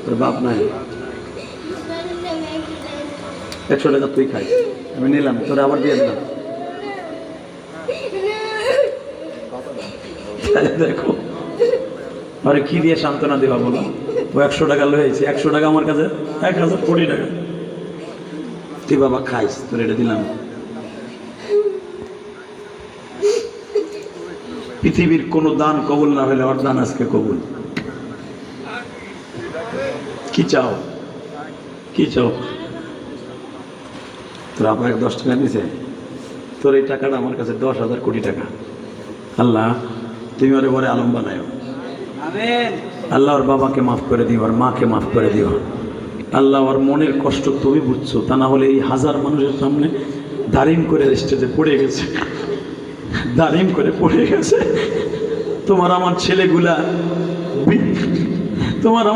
তোর বাপ নাই, 100 টাকা তুই খাই, আমি নিলাম, তোর আবার দিয়ে দিলাম। দেখো আরে কি দিয়ে সান্ত্বনা দেওয়া বলো? ও 100 টাকা লয়েছে, 100 টাকা আমার কাছে 1000 কোটি টাকা। তুই বাবা খাইস, তোর এটা দিলাম। পৃথিবীর কোন দান কবুল না হলে ওর দান আজকে কবুল। কি চাও, কি চাও? তোর আপনাকে 10 টাকা দিছে, তোর এই টাকাটা আমার কাছে 10,000 কোটি টাকা। আল্লাহ তুমি ওরে বলে আলম বানায়ো। আল্লাহ ওর বাবাকে মাফ করে দিও, ওর মাকে মাফ করে দিও। আল্লাহ ওর মনের কষ্ট তুমি বুঝছো, তা না হলে এই হাজার মানুষের সামনে দাঁড়িম করে স্টেজে পড়ে গেছে, দাঁড়িম করে পড়ে গেছে। তোমার আমার ছেলেগুলা, তোমার